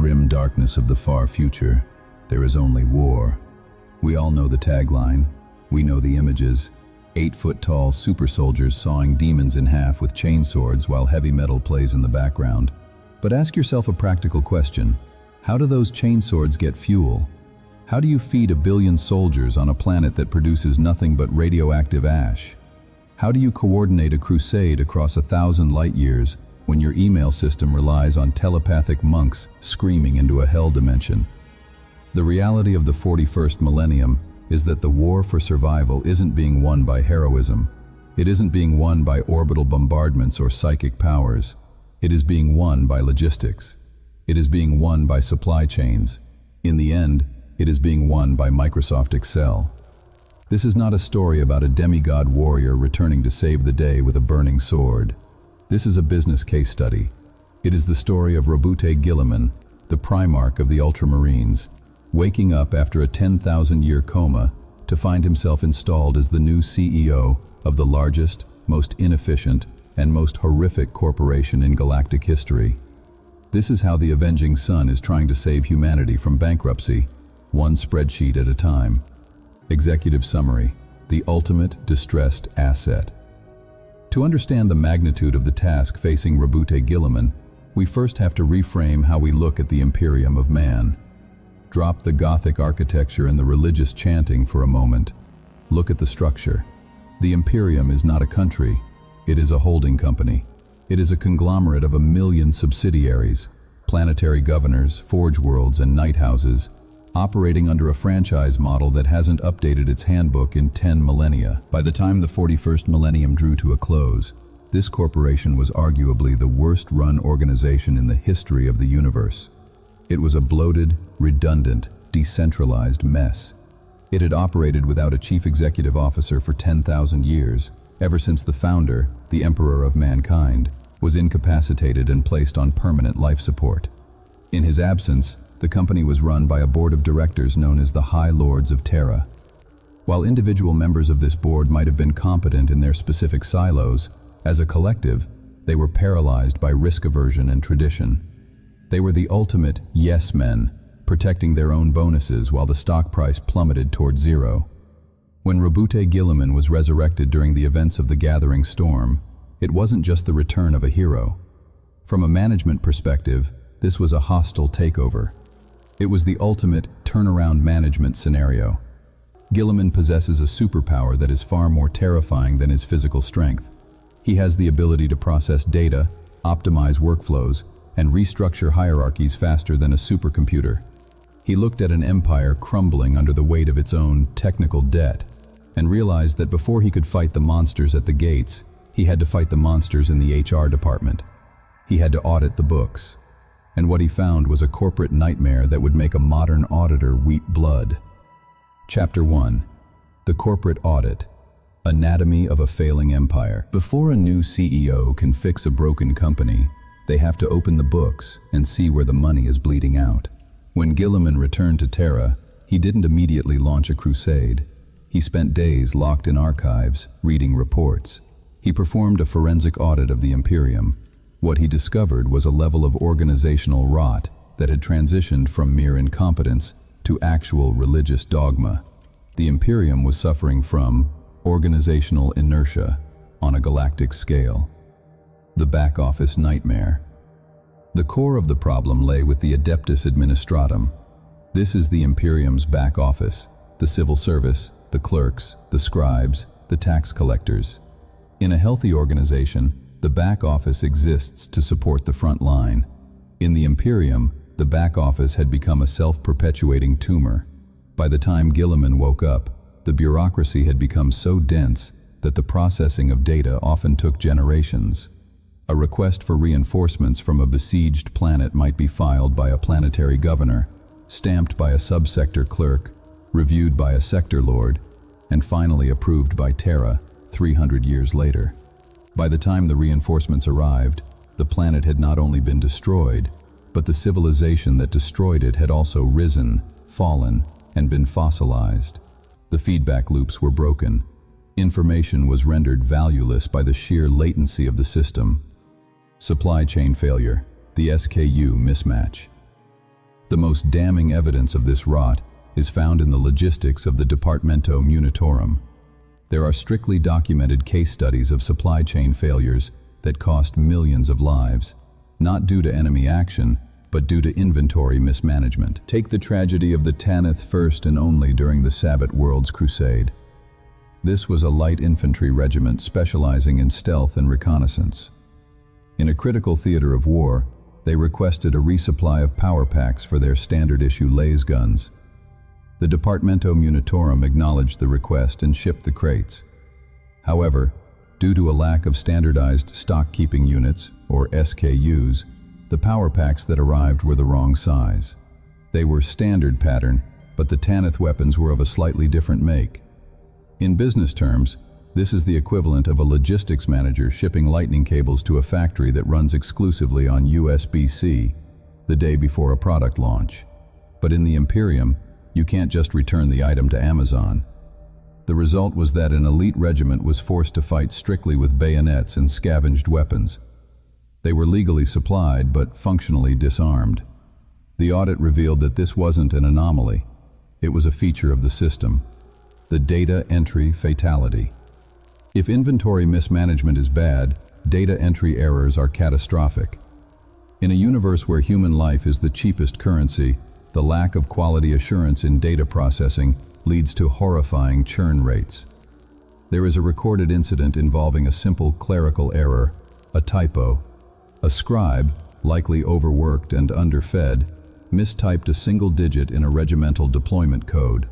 grim darkness of the far future, there is only war. We all know the tagline. We know the images. 8-foot-tall super soldiers sawing demons in half with chainswords while heavy metal plays in the background. But ask yourself a practical question. How do those chainswords get fuel? How do you feed 1 billion soldiers on a planet that produces nothing but radioactive ash? How do you coordinate a crusade across 1,000 light years when your email system relies on telepathic monks screaming into a hell dimension? The reality of the 41st millennium is that the war for survival isn't being won by heroism. It isn't being won by orbital bombardments or psychic powers. It is being won by logistics. It is being won by supply chains. In the end, it is being won by Microsoft Excel. This is not a story about a demigod warrior returning to save the day with a burning sword. This is a business case study. It is the story of Roboute Guilliman, the Primarch of the Ultramarines, waking up after a 10,000-year coma to find himself installed as the new CEO of the largest, most inefficient, and most horrific corporation in galactic history. This is how the Avenging Son is trying to save humanity from bankruptcy, one spreadsheet at a time. Executive summary: the ultimate distressed asset. To understand the magnitude of the task facing Roboute Guilliman, we first have to reframe how we look at the Imperium of Man. Drop the Gothic architecture and the religious chanting for a moment. Look at the structure. The Imperium is not a country. It is a holding company. It is a conglomerate of 1 million subsidiaries, planetary governors, forge worlds, and night houses, operating under a franchise model that hasn't updated its handbook in 10 millennia. By the time the 41st millennium drew to a close, this corporation was arguably the worst-run organization in the history of the universe. It was a bloated, redundant, decentralized mess. It had operated without a chief executive officer for 10,000 years, ever since the founder, the Emperor of Mankind, was incapacitated and placed on permanent life support. In his absence, the company was run by a board of directors known as the High Lords of Terra. While individual members of this board might have been competent in their specific silos, as a collective, they were paralyzed by risk aversion and tradition. They were the ultimate yes men, protecting their own bonuses while the stock price plummeted toward zero. When Roboute Guilliman was resurrected during the events of the Gathering Storm, it wasn't just the return of a hero. From a management perspective, this was a hostile takeover. It was the ultimate turnaround management scenario. Guilliman possesses a superpower that is far more terrifying than his physical strength. He has the ability to process data, optimize workflows, and restructure hierarchies faster than a supercomputer. He looked at an empire crumbling under the weight of its own technical debt and realized that before he could fight the monsters at the gates, he had to fight the monsters in the HR department. He had to audit the books. And what he found was a corporate nightmare that would make a modern auditor weep blood. Chapter 1. The Corporate Audit. Anatomy of a Failing Empire. Before a new CEO can fix a broken company, they have to open the books and see where the money is bleeding out. When Guilliman returned to Terra, he didn't immediately launch a crusade. He spent days locked in archives, reading reports. He performed a forensic audit of the Imperium. What he discovered was a level of organizational rot that had transitioned from mere incompetence to actual religious dogma. The Imperium was suffering from organizational inertia on a galactic scale. The back office nightmare. The core of the problem lay with the Adeptus Administratum. This is the Imperium's back office, the civil service, the clerks, the scribes, the tax collectors. In a healthy organization, the back office exists to support the front line. In the Imperium, the back office had become a self-perpetuating tumor. By the time Guilliman woke up, the bureaucracy had become so dense that the processing of data often took generations. A request for reinforcements from a besieged planet might be filed by a planetary governor, stamped by a subsector clerk, reviewed by a sector lord, and finally approved by Terra 300 years later. By the time the reinforcements arrived, the planet had not only been destroyed, but the civilization that destroyed it had also risen, fallen, and been fossilized. The feedback loops were broken. Information was rendered valueless by the sheer latency of the system. Supply chain failure, the SKU mismatch. The most damning evidence of this rot is found in the logistics of the Departamento Munitorum. There are strictly documented case studies of supply chain failures that cost millions of lives, not due to enemy action, but due to inventory mismanagement. Take the tragedy of the Tanith first and only during the Sabbat World's Crusade. This was a light infantry regiment specializing in stealth and reconnaissance. In a critical theater of war, they requested a resupply of power packs for their standard-issue laser guns. The Departamento Munitorum acknowledged the request and shipped the crates. However, due to a lack of standardized stock-keeping units, or SKUs, the power packs that arrived were the wrong size. They were standard pattern, but the Tanith weapons were of a slightly different make. In business terms, this is the equivalent of a logistics manager shipping lightning cables to a factory that runs exclusively on USB-C the day before a product launch. But in the Imperium, you can't just return the item to Amazon. The result was that an elite regiment was forced to fight strictly with bayonets and scavenged weapons. They were legally supplied, but functionally disarmed. The audit revealed that this wasn't an anomaly. It was a feature of the system. The data entry fatality. If inventory mismanagement is bad, data entry errors are catastrophic. In a universe where human life is the cheapest currency, the lack of quality assurance in data processing leads to horrifying churn rates. There is a recorded incident involving a simple clerical error, a typo. A scribe, likely overworked and underfed, mistyped a single digit in a regimental deployment code.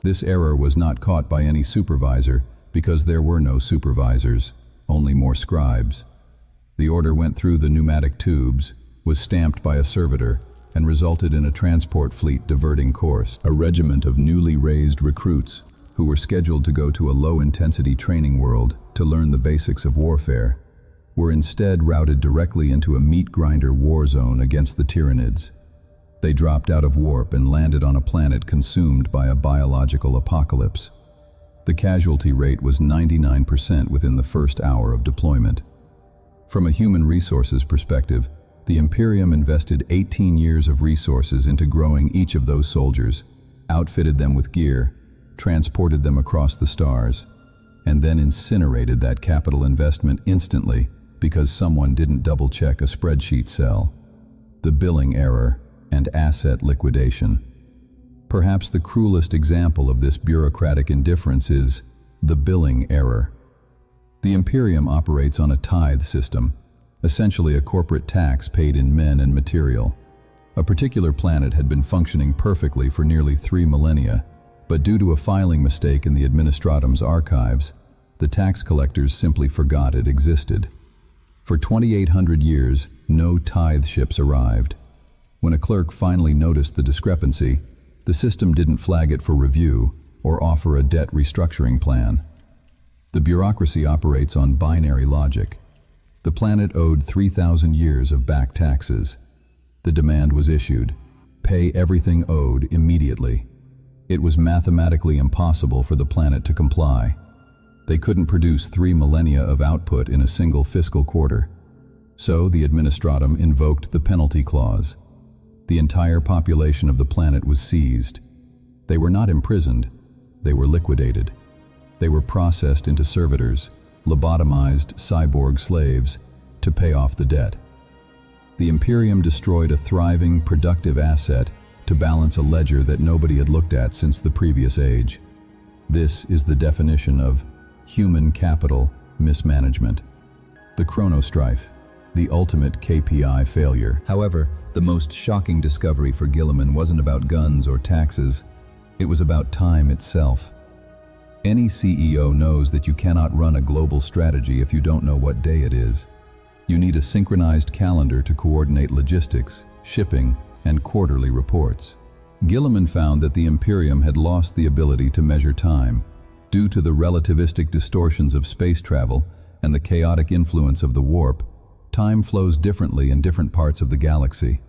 This error was not caught by any supervisor because there were no supervisors, only more scribes. The order went through the pneumatic tubes, was stamped by a servitor, and resulted in a transport fleet diverting course. A regiment of newly raised recruits who were scheduled to go to a low-intensity training world to learn the basics of warfare were instead routed directly into a meat-grinder war zone against the Tyranids. They dropped out of warp and landed on a planet consumed by a biological apocalypse. The casualty rate was 99% within the first hour of deployment. From a human resources perspective, the Imperium invested 18 years of resources into growing each of those soldiers, outfitted them with gear, transported them across the stars, and then incinerated that capital investment instantly because someone didn't double-check a spreadsheet cell. The billing error and asset liquidation. Perhaps the cruelest example of this bureaucratic indifference is the billing error. The Imperium operates on a tithe system, essentially a corporate tax paid in men and material. A particular planet had been functioning perfectly for nearly 3 millennia, but due to a filing mistake in the Administratum's archives, the tax collectors simply forgot it existed. For 2,800 years, no tithe ships arrived. When a clerk finally noticed the discrepancy, the system didn't flag it for review or offer a debt restructuring plan. The bureaucracy operates on binary logic. The planet owed 3,000 years of back taxes. The demand was issued: pay everything owed immediately. It was mathematically impossible for the planet to comply. They couldn't produce 3 millennia of output in a single fiscal quarter. So the Administratum invoked the penalty clause. The entire population of the planet was seized. They were not imprisoned, they were liquidated. They were processed into servitors, lobotomized cyborg slaves, to pay off the debt. The Imperium destroyed a thriving, productive asset to balance a ledger that nobody had looked at since the previous age. This is the definition of human capital mismanagement. The chronostrife, the ultimate KPI failure. However, the most shocking discovery for Guilliman wasn't about guns or taxes. It was about time itself. Any CEO knows that you cannot run a global strategy if you don't know what day it is. You need a synchronized calendar to coordinate logistics, shipping, and quarterly reports. Guilliman found that the Imperium had lost the ability to measure time. Due to the relativistic distortions of space travel and the chaotic influence of the warp, time flows differently in different parts of the galaxy.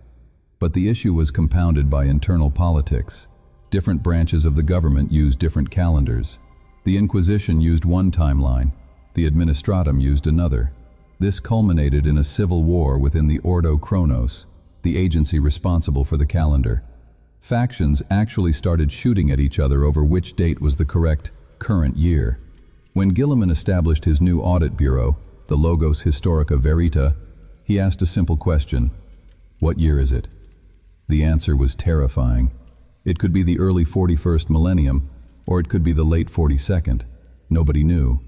But the issue was compounded by internal politics. Different branches of the government used different calendars. The Inquisition used one timeline, the Administratum used another. This culminated in a civil war within the Ordo Chronos, the agency responsible for the calendar. Factions actually started shooting at each other over which date was the correct, current year. When Guilliman established his new audit bureau, the Logos Historica Verita, he asked a simple question: what year is it? The answer was terrifying. It could be the early 41st millennium, or it could be the late 42nd. Nobody knew.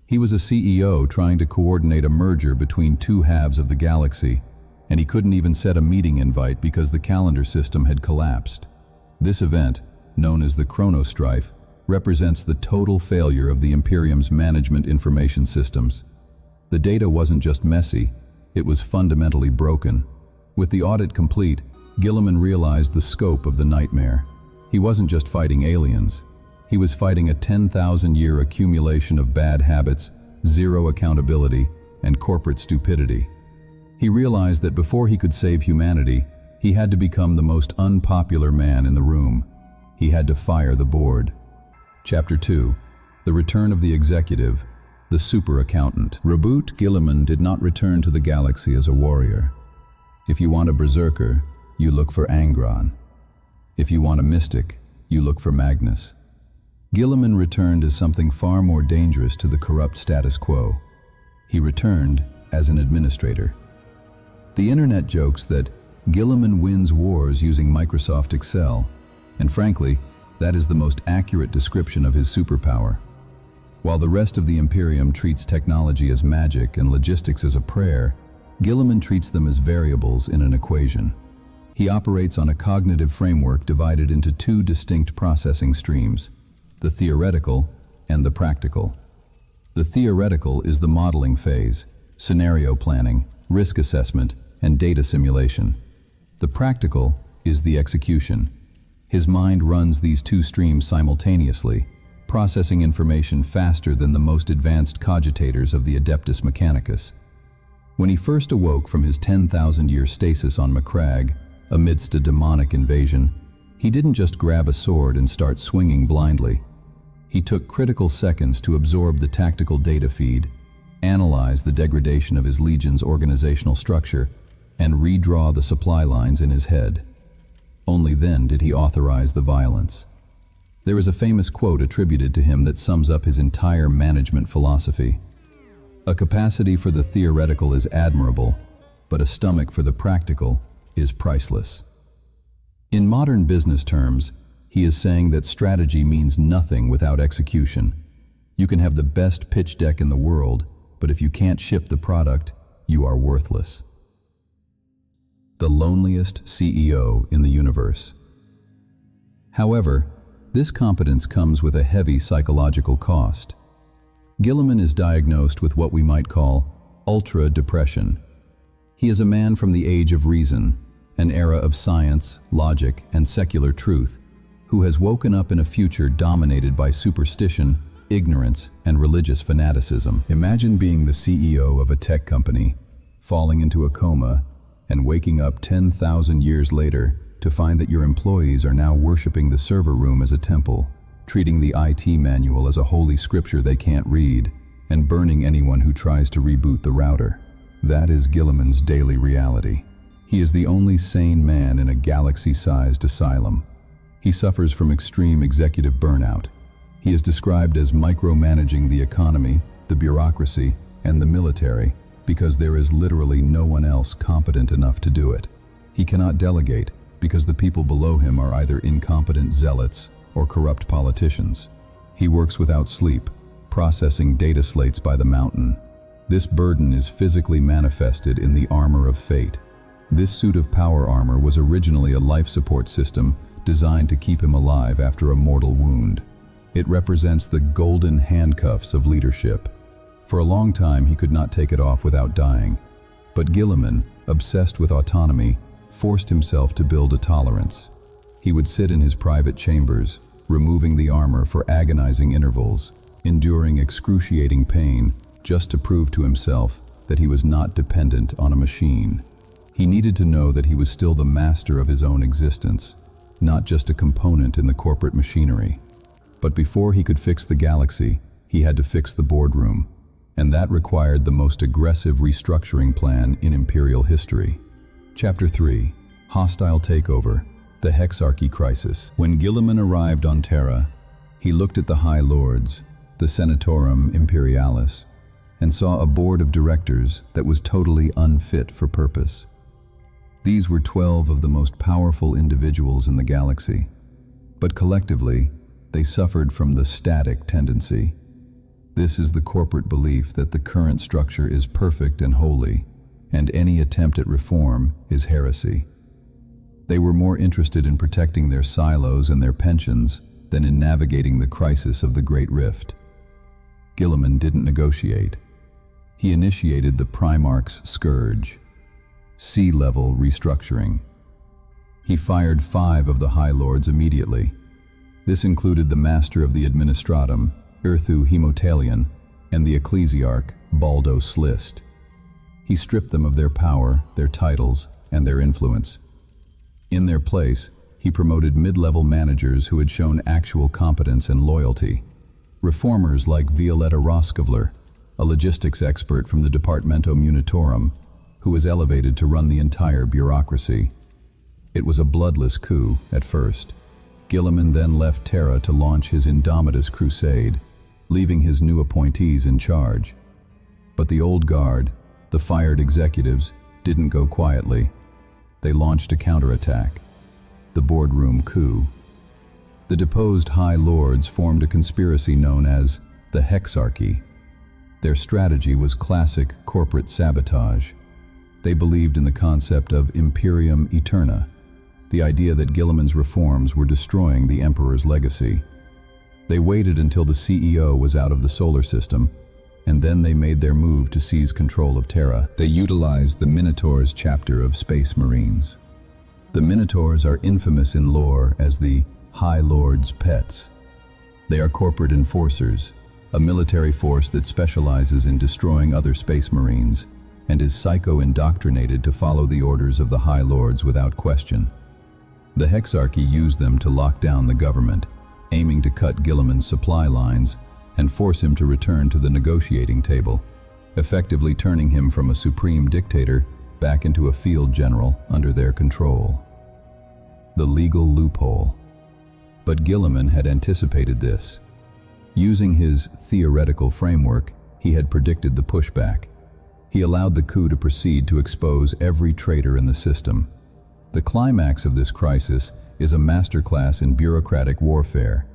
He was a CEO trying to coordinate a merger between two halves of the galaxy, and he couldn't even set a meeting invite because the calendar system had collapsed. This event, known as the Chronostrife, represents the total failure of the Imperium's management information systems. The data wasn't just messy, it was fundamentally broken. With the audit complete, Guilliman realized the scope of the nightmare. He wasn't just fighting aliens. He was fighting a 10,000-year accumulation of bad habits, zero accountability, and corporate stupidity. He realized that before he could save humanity, he had to become the most unpopular man in the room. He had to fire the board. Chapter 2. The Return of the Executive, the Super Accountant. Roboute Guilliman did not return to the galaxy as a warrior. If you want a berserker, you look for Angron. If you want a mystic, you look for Magnus. Guilliman returned as something far more dangerous to the corrupt status quo. He returned as an administrator. The internet jokes that Guilliman wins wars using Microsoft Excel, and frankly, that is the most accurate description of his superpower. While the rest of the Imperium treats technology as magic and logistics as a prayer, Guilliman treats them as variables in an equation. He operates on a cognitive framework divided into two distinct processing streams: the theoretical and the practical. The theoretical is the modeling phase, scenario planning, risk assessment, and data simulation. The practical is the execution. His mind runs these two streams simultaneously, processing information faster than the most advanced cogitators of the Adeptus Mechanicus. When he first awoke from his 10,000-year stasis on Macragge, amidst a demonic invasion, he didn't just grab a sword and start swinging blindly. He took critical seconds to absorb the tactical data feed, analyze the degradation of his legion's organizational structure, and redraw the supply lines in his head. Only then did he authorize the violence. There is a famous quote attributed to him that sums up his entire management philosophy: "A capacity for the theoretical is admirable, but a stomach for the practical is priceless." In modern business terms, he is saying that strategy means nothing without execution. You can have the best pitch deck in the world, but if you can't ship the product, you are worthless. The loneliest CEO in the universe. However, this competence comes with a heavy psychological cost. Guilliman is diagnosed with what we might call ultra-depression. He is a man from the age of reason, an era of science, logic, and secular truth, who has woken up in a future dominated by superstition, ignorance, and religious fanaticism. Imagine being the CEO of a tech company, falling into a coma, and waking up 10,000 years later to find that your employees are now worshiping the server room as a temple, treating the IT manual as a holy scripture they can't read, and burning anyone who tries to reboot the router. That is Guilliman's daily reality. He is the only sane man in a galaxy-sized asylum. He suffers from extreme executive burnout. He is described as micromanaging the economy, the bureaucracy, and the military because there is literally no one else competent enough to do it. He cannot delegate because the people below him are either incompetent zealots or corrupt politicians. He works without sleep, processing data slates by the mountain. This burden is physically manifested in the armor of fate. This suit of power armor was originally a life support system designed to keep him alive after a mortal wound. It represents the golden handcuffs of leadership. For a long time, he could not take it off without dying. But Guilliman, obsessed with autonomy, forced himself to build a tolerance. He would sit in his private chambers, removing the armor for agonizing intervals, enduring excruciating pain, just to prove to himself that he was not dependent on a machine. He needed to know that he was still the master of his own existence, not just a component in the corporate machinery. But before he could fix the galaxy, he had to fix the boardroom, and that required the most aggressive restructuring plan in Imperial history. Chapter 3. Hostile Takeover, the Hexarchy Crisis. When Guilliman arrived on Terra, he looked at the High Lords, the Senatorum Imperialis, and saw a board of directors that was totally unfit for purpose. These were 12 of the most powerful individuals in the galaxy, but collectively, they suffered from the static tendency. This is the corporate belief that the current structure is perfect and holy, and any attempt at reform is heresy. They were more interested in protecting their silos and their pensions than in navigating the crisis of the Great Rift. Guilliman didn't negotiate. He initiated the Primarch's scourge, sea-level restructuring. He fired 5 of the High Lords immediately. This included the Master of the Administratum, Erthu Hemotalion, and the Ecclesiarch, Baldo Slist. He stripped them of their power, their titles, and their influence. In their place, he promoted mid-level managers who had shown actual competence and loyalty. Reformers like Violetta Roskovler, a logistics expert from the Departamento Munitorum, who was elevated to run the entire bureaucracy. It was a bloodless coup at first. Guilliman then left Terra to launch his Indomitus Crusade, leaving his new appointees in charge. But the old guard, the fired executives, didn't go quietly. They launched a counterattack, the boardroom coup. The deposed High Lords formed a conspiracy known as the Hexarchy. Their strategy was classic corporate sabotage. They believed in the concept of Imperium Eterna, the idea that Guilliman's reforms were destroying the Emperor's legacy. They waited until the CEO was out of the solar system, and then they made their move to seize control of Terra. They utilized the Minotaur's chapter of Space Marines. The Minotaurs are infamous in lore as the High Lord's pets. They are corporate enforcers, a military force that specializes in destroying other Space Marines and is psycho-indoctrinated to follow the orders of the High Lords without question. The Hexarchy used them to lock down the government, aiming to cut Guilliman's supply lines and force him to return to the negotiating table, effectively turning him from a supreme dictator back into a field general under their control. The legal loophole. But Guilliman had anticipated this. Using his theoretical framework, he had predicted the pushback. He allowed the coup to proceed to expose every traitor in the system. The climax of this crisis is a masterclass in bureaucratic warfare.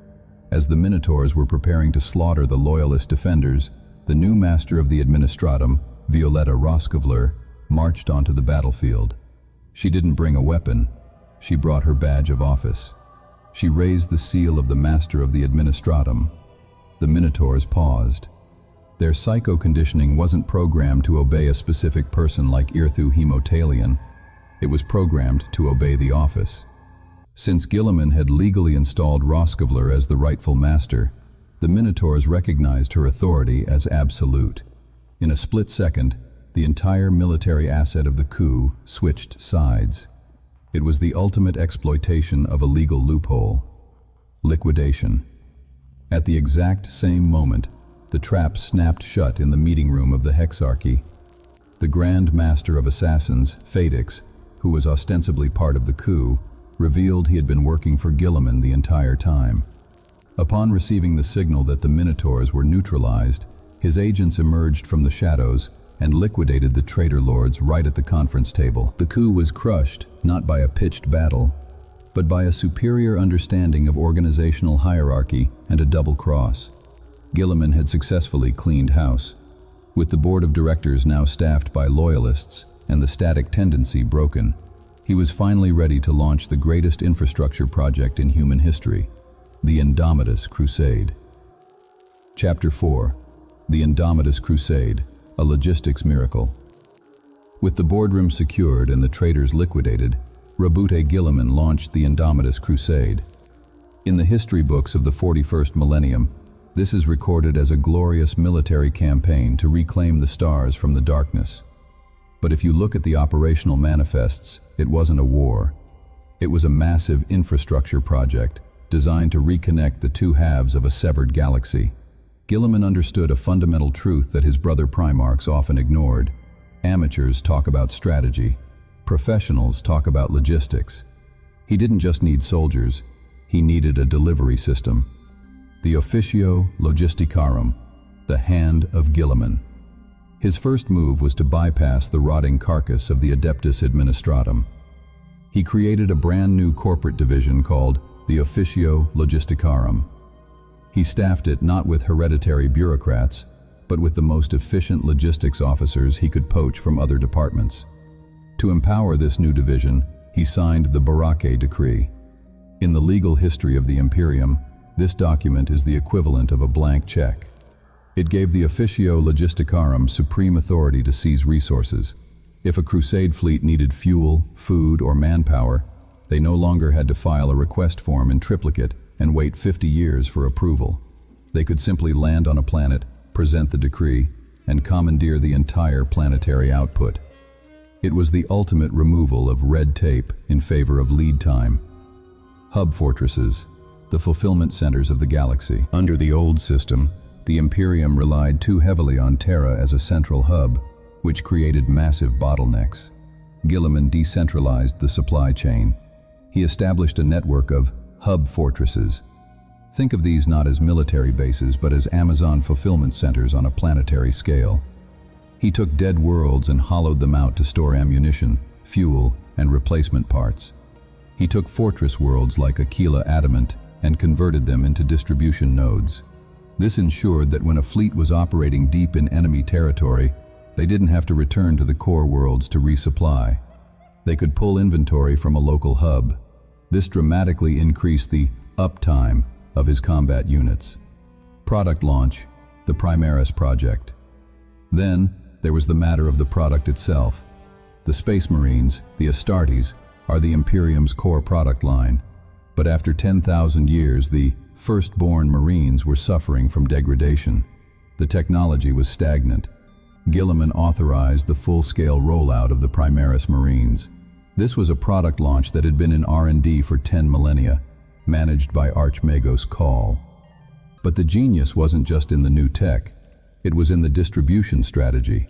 As the Minotaurs were preparing to slaughter the Loyalist defenders, the new Master of the Administratum, Violetta Roskovler, marched onto the battlefield. She didn't bring a weapon. She brought her badge of office. She raised the seal of the Master of the Administratum. The Minotaurs paused. Their psycho-conditioning wasn't programmed to obey a specific person like Erthu Hemotalion. It was programmed to obey the office. Since Guilliman had legally installed Roskovler as the rightful master, the Minotaurs recognized her authority as absolute. In a split second, the entire military asset of the coup switched sides. It was the ultimate exploitation of a legal loophole. Liquidation. At the exact same moment, the trap snapped shut in the meeting room of the Hexarchy. The Grand Master of Assassins, Phaedix, who was ostensibly part of the coup, revealed he had been working for Guilliman the entire time. Upon receiving the signal that the Minotaurs were neutralized, his agents emerged from the shadows and liquidated the traitor lords right at the conference table. The coup was crushed, not by a pitched battle, but by a superior understanding of organizational hierarchy and a double cross. Guilliman had successfully cleaned house. With the board of directors now staffed by loyalists and the static tendency broken, he was finally ready to launch the greatest infrastructure project in human history, the Indomitus Crusade. Chapter 4. The Indomitus Crusade, a logistics miracle. With the boardroom secured and the traitors liquidated, Roboute Guilliman launched the Indomitus Crusade. In the history books of the 41st Millennium, this is recorded as a glorious military campaign to reclaim the stars from the darkness. But if you look at the operational manifests, it wasn't a war. It was a massive infrastructure project designed to reconnect the two halves of a severed galaxy. Guilliman understood a fundamental truth that his brother Primarchs often ignored. Amateurs talk about strategy. Professionals talk about logistics. He didn't just need soldiers, he needed a delivery system. The Officio Logisticarum, the Hand of Guilliman. His first move was to bypass the rotting carcass of the Adeptus Administratum. He created a brand new corporate division called the Officio Logisticarum. He staffed it not with hereditary bureaucrats, but with the most efficient logistics officers he could poach from other departments. To empower this new division, he signed the Barake Decree. In the legal history of the Imperium, this document is the equivalent of a blank check. It gave the Officio Logisticarum supreme authority to seize resources. If a Crusade fleet needed fuel, food, or manpower, they no longer had to file a request form in triplicate and wait 50 years for approval. They could simply land on a planet, present the decree, and commandeer the entire planetary output. It was the ultimate removal of red tape in favor of lead time. Hub fortresses, the fulfillment centers of the galaxy. Under the old system, the Imperium relied too heavily on Terra as a central hub, which created massive bottlenecks. Guilliman decentralized the supply chain. He established a network of hub fortresses. Think of these not as military bases, but as Amazon fulfillment centers on a planetary scale. He took dead worlds and hollowed them out to store ammunition, fuel, and replacement parts. He took fortress worlds like Aquila Adamant and converted them into distribution nodes. This ensured that when a fleet was operating deep in enemy territory, they didn't have to return to the core worlds to resupply. They could pull inventory from a local hub. This dramatically increased the uptime of his combat units. Product launch, the Primaris project. Then, there was the matter of the product itself. The Space Marines, the Astartes, are the Imperium's core product line. But after 10,000 years, the firstborn Marines were suffering from degradation. The technology was stagnant. Guilliman authorized the full-scale rollout of the Primaris Marines. This was a product launch that had been in R&D for 10 millennia, managed by Archmagos Call. But the genius wasn't just in the new tech, it was in the distribution strategy.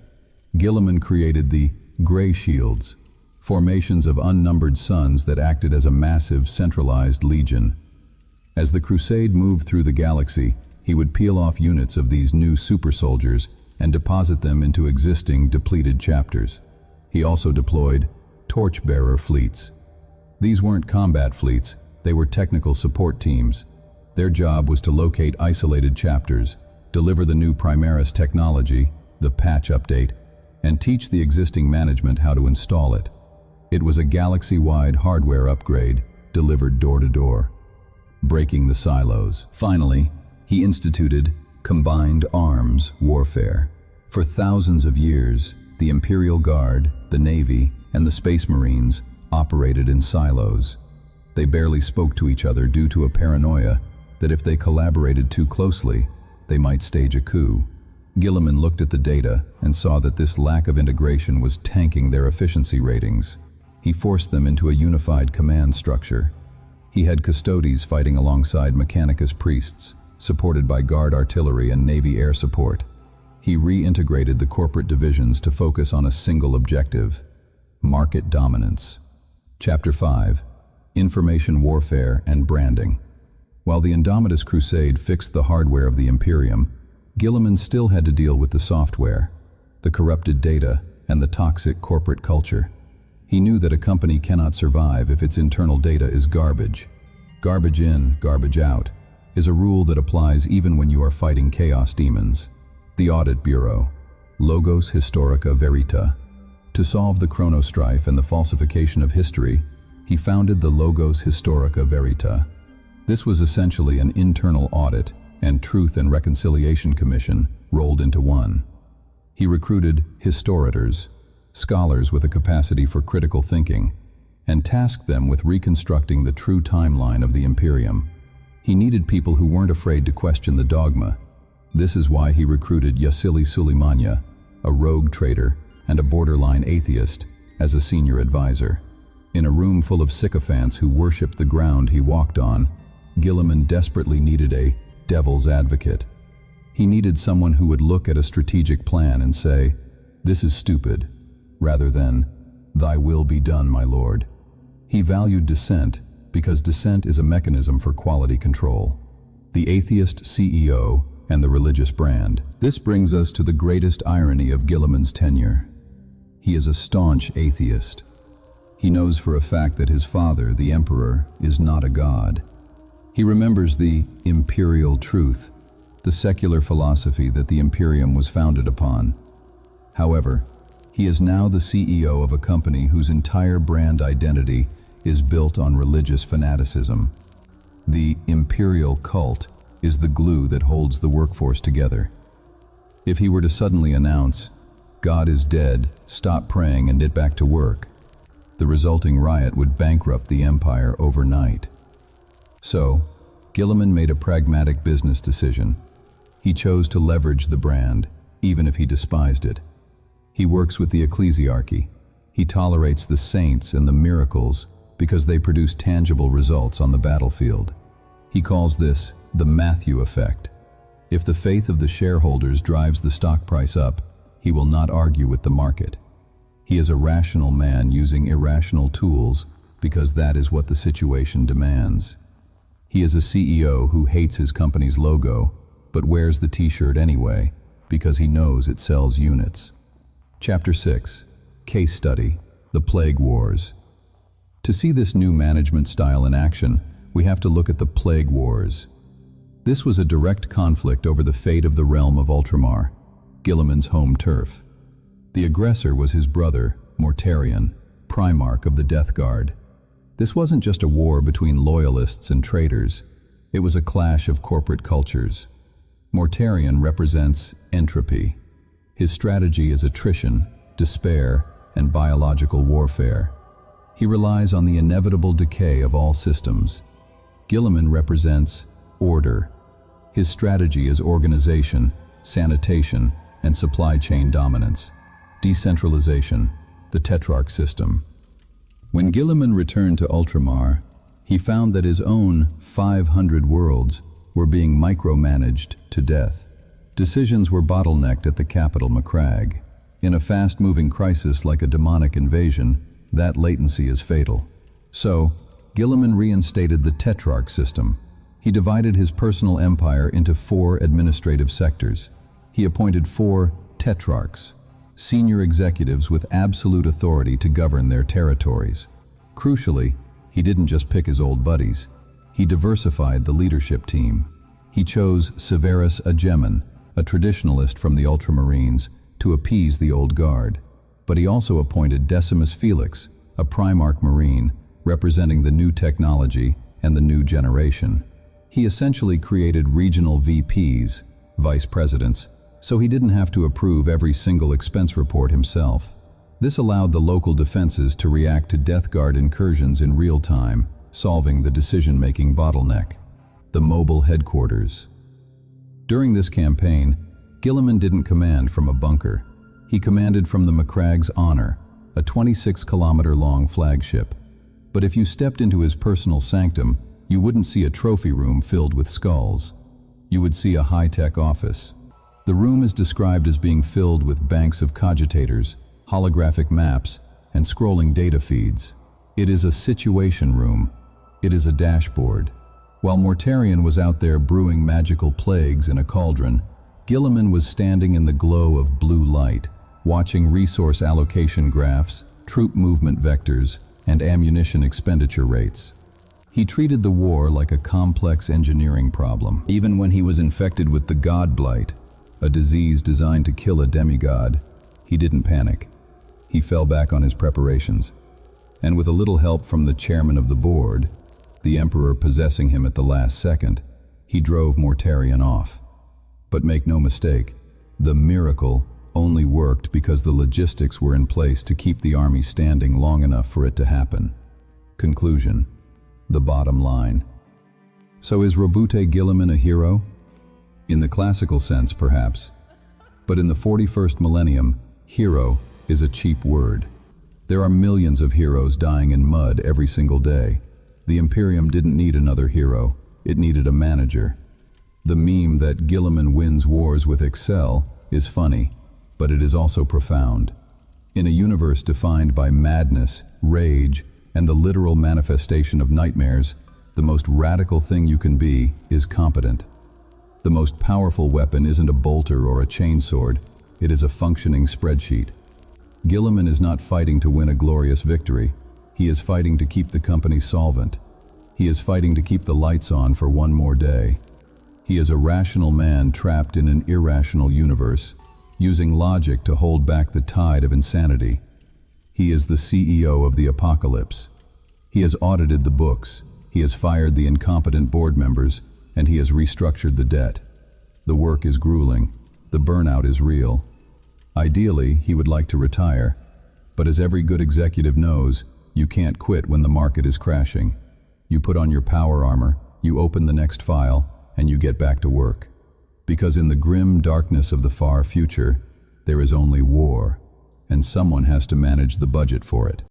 Guilliman created the Grey Shields, formations of unnumbered suns that acted as a massive, centralized legion. As the Crusade moved through the galaxy, he would peel off units of these new super soldiers and deposit them into existing depleted chapters. He also deployed torchbearer fleets. These weren't combat fleets, they were technical support teams. Their job was to locate isolated chapters, deliver the new Primaris technology, the patch update, and teach the existing management how to install it. It was a galaxy-wide hardware upgrade, delivered door to door, breaking the silos. Finally, he instituted combined arms warfare. For thousands of years, the Imperial Guard, the Navy, and the Space Marines operated in silos. They barely spoke to each other due to a paranoia that if they collaborated too closely, they might stage a coup. Guilliman looked at the data and saw that this lack of integration was tanking their efficiency ratings. He forced them into a unified command structure. He had custodes fighting alongside Mechanicus priests, supported by Guard artillery and Navy air support. He reintegrated the corporate divisions to focus on a single objective: market dominance. Chapter 5: Information Warfare and Branding. While the Indomitus Crusade fixed the hardware of the Imperium, Guilliman still had to deal with the software, the corrupted data, and the toxic corporate culture. He knew that a company cannot survive if its internal data is garbage. Garbage in, garbage out is a rule that applies even when you are fighting chaos demons. The Audit Bureau, Logos Historica Verita. To solve the chrono strife and the falsification of history, he founded the Logos Historica Verita. This was essentially an internal audit and Truth and Reconciliation Commission rolled into one. He recruited historiators, scholars with a capacity for critical thinking, and tasked them with reconstructing the true timeline of the Imperium. He needed people who weren't afraid to question the dogma. This is why he recruited Yassili Suleimania, a rogue traitor and a borderline atheist, as a senior advisor. In a room full of sycophants who worshipped the ground he walked on, Guilliman desperately needed a devil's advocate. He needed someone who would look at a strategic plan and say, "This is stupid," rather than, "Thy will be done, my lord." He valued dissent because dissent is a mechanism for quality control. The atheist CEO and the religious brand. This brings us to the greatest irony of Guilliman's tenure. He is a staunch atheist. He knows for a fact that his father, the emperor, is not a god. He remembers the imperial truth, the secular philosophy that the Imperium was founded upon. However, he is now the CEO of a company whose entire brand identity is built on religious fanaticism. The imperial cult is the glue that holds the workforce together. If he were to suddenly announce, "God is dead, stop praying and get back to work," the resulting riot would bankrupt the empire overnight. So, Guilliman made a pragmatic business decision. He chose to leverage the brand, even if he despised it. He works with the ecclesiarchy. He tolerates the saints and the miracles because they produce tangible results on the battlefield. He calls this the Matthew effect. If the faith of the shareholders drives the stock price up, he will not argue with the market. He is a rational man using irrational tools because that is what the situation demands. He is a CEO who hates his company's logo, but wears the t-shirt anyway because he knows it sells units. Chapter 6. Case Study: The Plague Wars. To see this new management style in action, we have to look at the Plague Wars. This was a direct conflict over the fate of the realm of Ultramar, Guilliman's home turf. The aggressor was his brother, Mortarion, Primarch of the Death Guard. This wasn't just a war between loyalists and traitors. It was a clash of corporate cultures. Mortarion represents entropy. His strategy is attrition, despair, and biological warfare. He relies on the inevitable decay of all systems. Guilliman represents order. His strategy is organization, sanitation, and supply chain dominance. Decentralization, the Tetrarch system. When Guilliman returned to Ultramar, he found that his own 500 worlds were being micromanaged to death. Decisions were bottlenecked at the capital Macragge. In a fast-moving crisis like a demonic invasion, that latency is fatal. So, Guilliman reinstated the Tetrarch system. He divided his personal empire into 4 administrative sectors. He appointed 4 Tetrarchs, senior executives with absolute authority to govern their territories. Crucially, he didn't just pick his old buddies. He diversified the leadership team. He chose Severus Agemon, a traditionalist from the Ultramarines, to appease the old guard. But he also appointed Decimus Felix, a Primarch Marine, representing the new technology and the new generation. He essentially created regional VPs, vice presidents, so he didn't have to approve every single expense report himself. This allowed the local defenses to react to Death Guard incursions in real time, solving the decision-making bottleneck. The mobile headquarters. During this campaign, Guilliman didn't command from a bunker. He commanded from the Macragge's Honor, a 26-kilometer-long flagship. But if you stepped into his personal sanctum, you wouldn't see a trophy room filled with skulls. You would see a high-tech office. The room is described as being filled with banks of cogitators, holographic maps, and scrolling data feeds. It is a situation room. It is a dashboard. While Mortarion was out there brewing magical plagues in a cauldron, Guilliman was standing in the glow of blue light, watching resource allocation graphs, troop movement vectors, and ammunition expenditure rates. He treated the war like a complex engineering problem. Even when he was infected with the God Blight, a disease designed to kill a demigod, he didn't panic. He fell back on his preparations. And with a little help from the chairman of the board, the Emperor possessing him at the last second, he drove Mortarion off. But make no mistake, the miracle only worked because the logistics were in place to keep the army standing long enough for it to happen. Conclusion. The bottom line. So is Roboute Guilliman a hero? In the classical sense, perhaps. But in the 41st millennium, hero is a cheap word. There are millions of heroes dying in mud every single day. The Imperium didn't need another hero, it needed a manager. The meme that Guilliman wins wars with Excel is funny, but it is also profound. In a universe defined by madness, rage, and the literal manifestation of nightmares, the most radical thing you can be is competent. The most powerful weapon isn't a bolter or a chainsword, it is a functioning spreadsheet. Guilliman is not fighting to win a glorious victory. He is fighting to keep the company solvent. He is fighting to keep the lights on for one more day. He is a rational man trapped in an irrational universe, using logic to hold back the tide of insanity. He is the CEO of the apocalypse. He has audited the books, he has fired the incompetent board members, and he has restructured the debt. The work is grueling, the burnout is real. Ideally, he would like to retire, but as every good executive knows, you can't quit when the market is crashing. You put on your power armor, you open the next file, and you get back to work. Because in the grim darkness of the far future, there is only war, and someone has to manage the budget for it.